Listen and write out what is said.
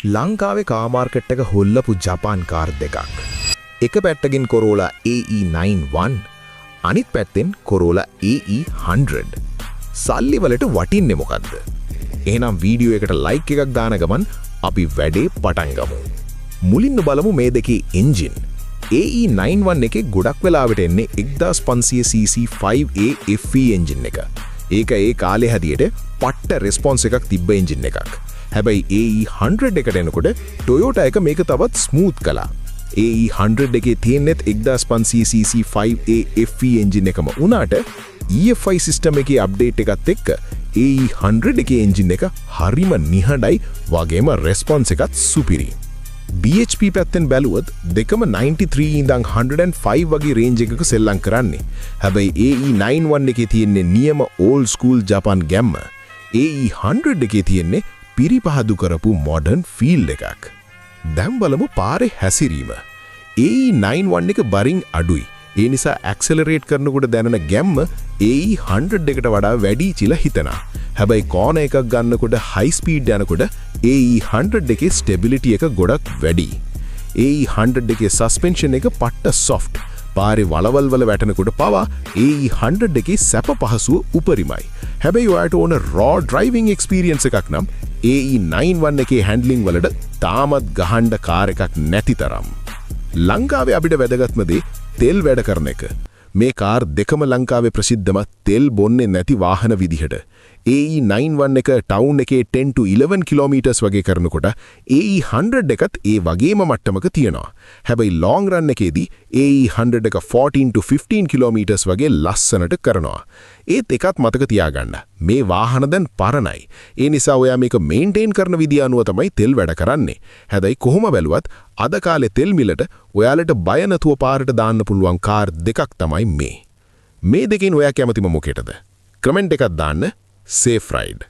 ලංකාවේ car market එක හොල්ලපු Japan car දෙකක්. එක පැත්තකින් Corolla AE91 අනිත් පැත්තෙන් Corolla AE100. සල්ලි වලට වටින්නේ මොකද්ද? එහෙනම් වීඩියෝ එකට ලයික් එකක් දාන ගමන් අපි වැඩේ පටන් ගමු. මුලින්ම බලමු මේ දෙකේ එන්ජින්. AE91 එකේ ගොඩක් වෙලාවට එන්නේ 1500cc 5A FE එන්ජින් එක. ඒක ඒ කාලේ හැදියට පට්ට රෙස්පොන්ස් එකක් තිබ්බ එන්ජින් එකක්. හැබැයි AE100 එකට එනකොට Toyota එක මේක තවත් ස්මූත් කළා. AE100 එකේ තියෙනෙත් 1500cc 5A FE එන්ජින් එකම වුණාට EFI සිස්ටම් එකේ අප්ඩේට් එකත් එක්ක AE100 එකේ එන්ජින් එක හරිම නිහඬයි වගේම රෙස්පොන්ස් එකත් සුපිරි. BHP පැත්තෙන් බැලුවොත් දෙකම 93 ඉඳන් 105 වගේ රේන්ජ් එකක සෙල්ලම් කරන්නේ. හැබැයි AE91 එකේ තියෙන්නේ නියම ඕල්ඩ් ස්කූල් ජපාන් ගැම්ම. AE100 එකේ තියෙන්නේ පිරිපහදු කරපු මොඩර්න් ෆීල් එකක්. දැන් බලමු පාරේ හැසිරීම. AE91 එක බරින් අඩුයි. ඒ නිසා ඇක්සලරේට් කරනකොට දැනෙන ගැම්ම AE100 එකට වඩා වැඩි කියලා හිතනවා. හැබැයි කෝනර් එකක් ගන්නකොට හයි ස්පීඩ් යනකොට AE100 එකේ ස්ටෙබිලිටි එක ගොඩක් වැඩි. AE100 එකේ සස්පෙන්ෂන් එක පට්ට සොෆ්ට්. පාරේ වලවල් වල වැටෙනකොට පවා AE100 එකේ සැප පහසුව උපරිමයි. හැබැයි ඔයාලට ඕන රෝ ඩ්‍රයිවිං එක්ස්පීරියන්ස් එකක් නම් AE91 එකේ හැන්ඩ්ලිං වලට තාමත් ගහන්න කාර් එකක් නැති තරම්. ලංකාවේ අපිට වැදගත්ම දේ තෙල් වැඩ කරන එක. මේ කාර් දෙකම ලංකාවේ ප්‍රසිද්ධම තෙල් බොන්නේ නැති වාහන විදිහට. AE91 එක ටවුන් එකේ 10 to 11 කිලෝමීටර්ස් වගේ කරනකොට AE100 එකත් ඒ වගේම මට්ටමක තියෙනවා. හැබැයි ලොංග් රන් එකේදී AE100 එක 14 to 15 කිලෝමීටර්ස් වගේ ලස්සනට කරනවා. ඒත් එකත් මතක තියාගන්න. මේ වාහන දැන් පරණයි. ඒ නිසා ඔයා මේක මේන්ටේන් කරන විදිය අනුව තමයි තෙල් වැඩ කරන්නේ. හැබැයි කොහොම බැලුවත් අද කාලේ තෙල් මිලට ඔයාලට බය නැතුව පාරට දාන්න පුළුවන් කාර් දෙකක් තමයි මේ. මේ දෙකෙන් ඔයා කැමතිම මොකේද? කමෙන්ට් එකක් දාන්න. Safe ride.